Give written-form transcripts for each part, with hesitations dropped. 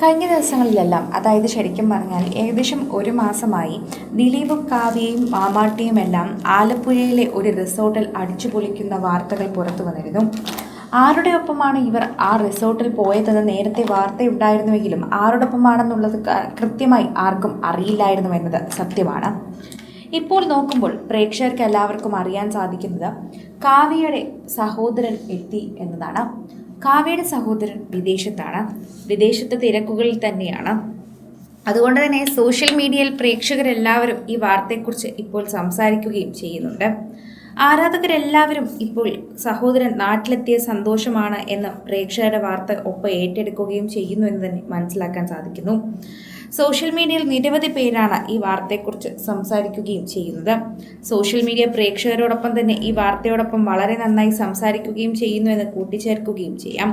കഴിഞ്ഞ ദിവസങ്ങളിലെല്ലാം, അതായത് ശരിക്കും പറഞ്ഞാൽ ഏകദേശം ഒരു മാസമായി, ദിലീപും കാവ്യയും മാമാട്ടിയുമെല്ലാം ആലപ്പുഴയിലെ ഒരു റിസോർട്ടിൽ അടിച്ചുപൊളിക്കുന്ന വാർത്തകൾ പുറത്തു വന്നിരുന്നു. ആരുടെ ഒപ്പമാണ് ഇവർ ആ റിസോർട്ടിൽ പോയതെന്ന് നേരത്തെ വാർത്തയുണ്ടായിരുന്നുവെങ്കിലും ആരോടൊപ്പമാണെന്നുള്ളത് കൃത്യമായി ആർക്കും അറിയില്ലായിരുന്നു എന്നത് സത്യമാണ്. ഇപ്പോൾ നോക്കുമ്പോൾ പ്രേക്ഷകർക്ക് എല്ലാവർക്കും അറിയാൻ സാധിക്കുന്നത് കാവ്യയുടെ സഹോദരൻ എത്തി എന്നതാണ്. കാവ്യയുടെ സഹോദരൻ വിദേശത്താണ്, വിദേശത്തെ തിരക്കുകളിൽ തന്നെയാണ്. അതുകൊണ്ട് തന്നെ സോഷ്യൽ മീഡിയയിൽ പ്രേക്ഷകരെല്ലാവരും ഈ വാർത്തയെക്കുറിച്ച് ഇപ്പോൾ സംസാരിക്കുകയും ചെയ്യുന്നുണ്ട്. ആരാധകരെല്ലാവരും ഇപ്പോൾ സഹോദരൻ നാട്ടിലെത്തിയ സന്തോഷമാണ് എന്ന് പ്രേക്ഷകരുടെ വാർത്ത ഒപ്പം ഏറ്റെടുക്കുകയും ചെയ്യുന്നു എന്ന് തന്നെ മനസ്സിലാക്കാൻ സാധിക്കുന്നു. സോഷ്യൽ മീഡിയയിൽ നിരവധി പേരാണ് ഈ വാർത്തയെക്കുറിച്ച് സംസാരിക്കുകയും ചെയ്യുന്നത്. സോഷ്യൽ മീഡിയ പ്രേക്ഷകരോടൊപ്പം തന്നെ ഈ വാർത്തയോടൊപ്പം വളരെ നന്നായി സംസാരിക്കുകയും ചെയ്യുന്നു എന്ന് കൂട്ടിച്ചേർക്കുകയും ചെയ്യാം.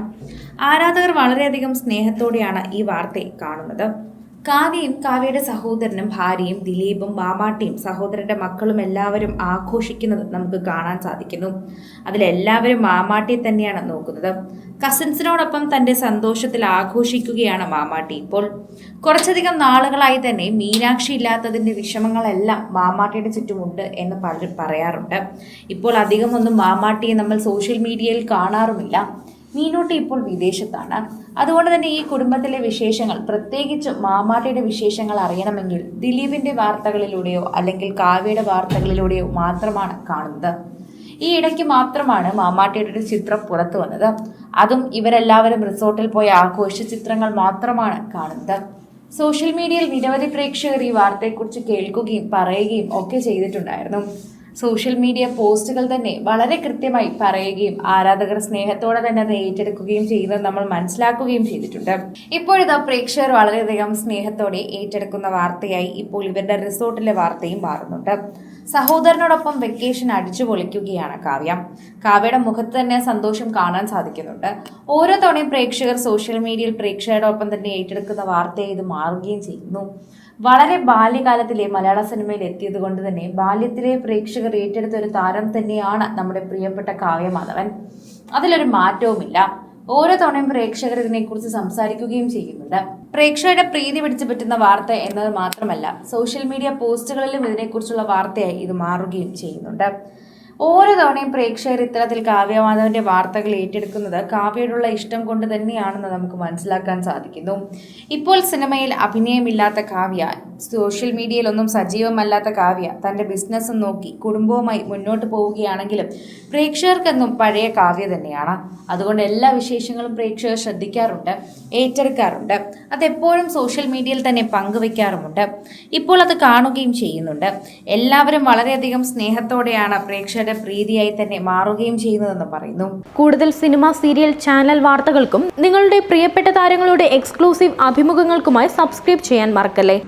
ആരാധകർ വളരെയധികം സ്നേഹത്തോടെയാണ് ഈ വാർത്തയെ കാണുന്നത്. കാവ്യയും കാവ്യയുടെ സഹോദരനും ഭാര്യയും ദിലീപും മാമാട്ടിയും സഹോദരന്റെ മക്കളും എല്ലാവരും ആഘോഷിക്കുന്നത് നമുക്ക് കാണാൻ സാധിക്കുന്നു. അതിലെല്ലാവരും മാമാട്ടിയെ തന്നെയാണ് നോക്കുന്നത്. കസിൻസിനോടൊപ്പം തന്റെ സന്തോഷത്തിൽ ആഘോഷിക്കുകയാണ് മാമാട്ടി. ഇപ്പോൾ കുറച്ചധികം നാളുകളായി തന്നെ മീനാക്ഷി ഇല്ലാത്തതിന്റെ വിഷമങ്ങളെല്ലാം മാമാട്ടിയുടെ ചുറ്റുമുണ്ട് എന്ന് പലരും പറയാറുണ്ട്. ഇപ്പോൾ അധികമൊന്നും മാമാട്ടിയെ നമ്മൾ സോഷ്യൽ മീഡിയയിൽ കാണാറുമില്ല. മീനൂട്ടി ഇപ്പോൾ വിദേശത്താണ്. അതുകൊണ്ട് തന്നെ ഈ കുടുംബത്തിലെ വിശേഷങ്ങൾ, പ്രത്യേകിച്ച് മാമാട്ടിയുടെ വിശേഷങ്ങൾ അറിയണമെങ്കിൽ ദിലീപിന്റെ വാർത്തകളിലൂടെയോ അല്ലെങ്കിൽ കാവ്യയുടെ വാർത്തകളിലൂടെയോ മാത്രമാണ് കാണുന്നത്. ഈ ഇടയ്ക്ക് മാത്രമാണ് മാമാട്ടിയുടെ ഒരു ചിത്രം പുറത്തു വന്നത്. അതും ഇവരെല്ലാവരും റിസോർട്ടിൽ പോയ ആഘോഷ ചിത്രങ്ങൾ മാത്രമാണ് കാണുന്നത്. സോഷ്യൽ മീഡിയയിൽ നിരവധി പ്രേക്ഷകർ ഈ വാർത്തയെക്കുറിച്ച് കേൾക്കുകയും പറയുകയും ഒക്കെ ചെയ്തിട്ടുണ്ടായിരുന്നു. സോഷ്യൽ മീഡിയ പോസ്റ്റുകൾ തന്നെ വളരെ കൃത്യമായി പറയുകയും ആരാധകർ സ്നേഹത്തോടെ തന്നെ അത് ഏറ്റെടുക്കുകയും ചെയ്യുന്നത് നമ്മൾ മനസ്സിലാക്കുകയും ചെയ്തിട്ടുണ്ട്. ഇപ്പോഴിതാ പ്രേക്ഷകർ വളരെയധികം സ്നേഹത്തോടെ ഏറ്റെടുക്കുന്ന വാർത്തയായി ഇപ്പോൾ ഇവരുടെ റിസോർട്ടിലെ വാർത്തയും മാറുന്നുണ്ട്. സഹോദരനോടൊപ്പം വെക്കേഷൻ അടിച്ചു പൊളിക്കുകയാണ് കാവ്യ. കാവ്യയുടെ മുഖത്ത് തന്നെ സന്തോഷം കാണാൻ സാധിക്കുന്നുണ്ട്. ഓരോ തവണയും പ്രേക്ഷകർ സോഷ്യൽ മീഡിയയിൽ പ്രേക്ഷകരുടെ ഒപ്പം തന്നെ ഏറ്റെടുക്കുന്ന വാർത്തയെ ഇത് മാറുകയും ചെയ്യുന്നു. വളരെ ബാല്യകാലത്തിലെ മലയാള സിനിമയിൽ എത്തിയത് കൊണ്ട് തന്നെ ബാല്യത്തിലെ പ്രേക്ഷകർ ഏറ്റെടുത്ത ഒരു താരം തന്നെയാണ് നമ്മുടെ പ്രിയപ്പെട്ട കാവ്യ മാധവൻ. അതിലൊരു മാറ്റവുമില്ല. ഓരോ തവണയും പ്രേക്ഷകർ ഇതിനെക്കുറിച്ച് സംസാരിക്കുകയും ചെയ്യുന്നുണ്ട്. പ്രേക്ഷകരുടെ പ്രീതി പിടിച്ചു പറ്റുന്ന വാർത്ത എന്നത് മാത്രമല്ല, സോഷ്യൽ മീഡിയ പോസ്റ്റുകളിലും ഇതിനെക്കുറിച്ചുള്ള വാർത്തയായി ഇത് മാറുകയും ചെയ്യുന്നുണ്ട്. ഓരോ തവണയും പ്രേക്ഷകർ ഇത്തരത്തിൽ കാവ്യമാധവന്റെ വാർത്തകൾ ഏറ്റെടുക്കുന്നത് കാവ്യയോടുള്ള ഇഷ്ടം കൊണ്ട് തന്നെയാണെന്ന് നമുക്ക് മനസ്സിലാക്കാൻ സാധിക്കുന്നു. ഇപ്പോൾ സിനിമയിൽ അഭിനയമില്ലാത്ത കാവ്യ, സോഷ്യൽ മീഡിയയിലൊന്നും സജീവമല്ലാത്ത കാവ്യ തന്റെ ബിസിനസ്സും നോക്കി കുടുംബവുമായി മുന്നോട്ട് പോവുകയാണെങ്കിലും പ്രേക്ഷകർക്കെന്നും പഴയ കാവ്യ തന്നെയാണ്. അതുകൊണ്ട് എല്ലാ വിശേഷങ്ങളും പ്രേക്ഷകർ ശ്രദ്ധിക്കാറുണ്ട്, ഏറ്റെടുക്കാറുണ്ട്. അതെപ്പോഴും സോഷ്യൽ മീഡിയയിൽ തന്നെ പങ്കുവെക്കാറുമുണ്ട്. ഇപ്പോൾ അത് കാണുകയും ചെയ്യുന്നുണ്ട്. എല്ലാവരും വളരെയധികം സ്നേഹത്തോടെയാണ് പ്രേക്ഷകരുടെ പ്രീതിയായി തന്നെ മാറുകയും ചെയ്യുന്നതെന്ന് പറയുന്നു. കൂടുതൽ സിനിമ, സീരിയൽ, ചാനൽ വാർത്തകൾക്കും നിങ്ങളുടെ പ്രിയപ്പെട്ട താരങ്ങളുടെ എക്സ്ക്ലൂസീവ് അഭിമുഖങ്ങൾക്കുമായി സബ്സ്ക്രൈബ് ചെയ്യാൻ മറക്കല്ലേ.